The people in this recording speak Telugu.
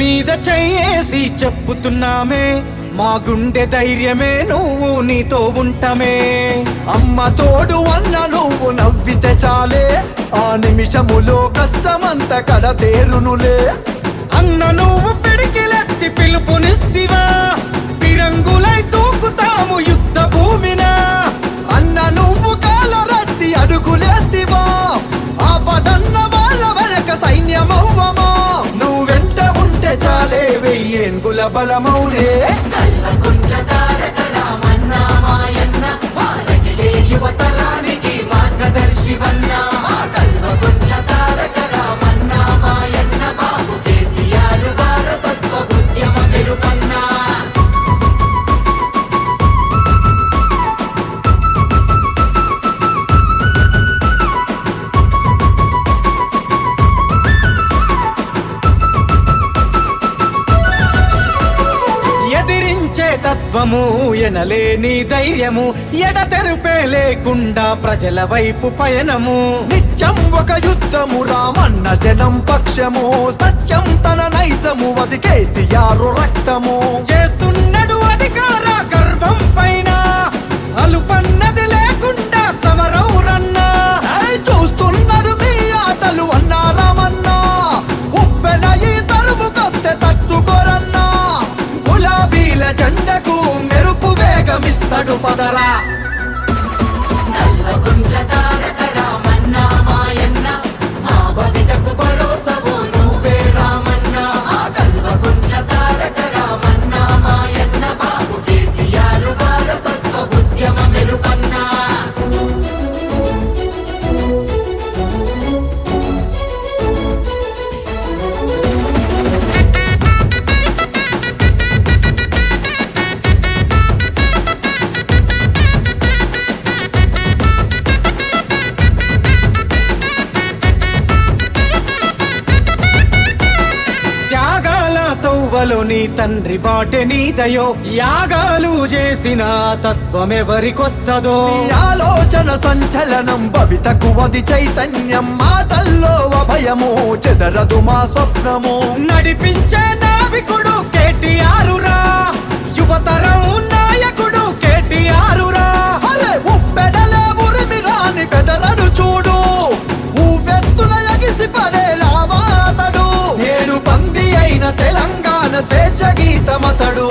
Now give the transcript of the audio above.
మీద చెయ్యేసి చెప్పుతున్నామే, మా గుండె ధైర్యమే నువ్వు నీతో ఉంటామే. అమ్మ తోడు అన్న నువ్వు నవ్వితే చాలే, ఆ నిమిషములో కష్టమంత కడతేరునులే. అన్న నువ్వు పిడికిలెత్తి పిలుపునిస్తివా, పిరంగులై దూకుతాము యుద్ధ భూమిన. అన్న నువ్వు కాలరత్తి అడుగులేస్తివా, ఆపదన్న వాళ్ళ వెనక సైన్యమవ్వమా. నువ్వు వెంట ఉంటే చాలే వెయ్యేంగుల బలమౌలే. యువతరానికి మార్గదర్శివన్నా కల్వకుంట్ల తారక రామన్న మాయన్న బాబు కేసీఆర్ వారసత్వ ఉద్యమ మెరుపన్నా. ఎదిరించే తత్వము, ఎనలేని ధైర్యము, ఎడతెరుపే లేకుండా ప్రజల వైపు పయనము. నిత్యం ఒక యుద్ధము, రామన్న జనం పక్షము, సత్యం తన నైజము, అది కేసీఆర్ రక్తము. చేస్తున్నాడు అధికార గర్వం పైన, అలుపన్నది లేకుండా సమరం రన్నా. చూస్తున్నారు మీ ఆటలు అన్నా రామన్నా, ఉప్పెన ఈ తరుము కస్తే తట్టుకోరన్నా. గులాబీల జెండకు మెరుపు వేగమిస్తాడు పదరా. నీ తండ్రి బాటె నీదయో, యాగాలు చేసిన తత్వమెవరికొస్తదో. ఆలోచన సంచలనం భవితకు అది చైతన్యం, మాటల్లో అభయము చెదరదు మా స్వప్నము. నడిపించే నావికుడు కేటీఆర్ రా, యువతరం నాయకుడు కేటీఆర్ రా. అరే ఉప్పెడలే ఉరిమి రాని పెదలను చూడు, ఊవెత్తున ఎగిసి పడేలా మాతడు. నేడు పంది అయిన తెలంగాణ స్వేచ్ఛ గీతమతడు.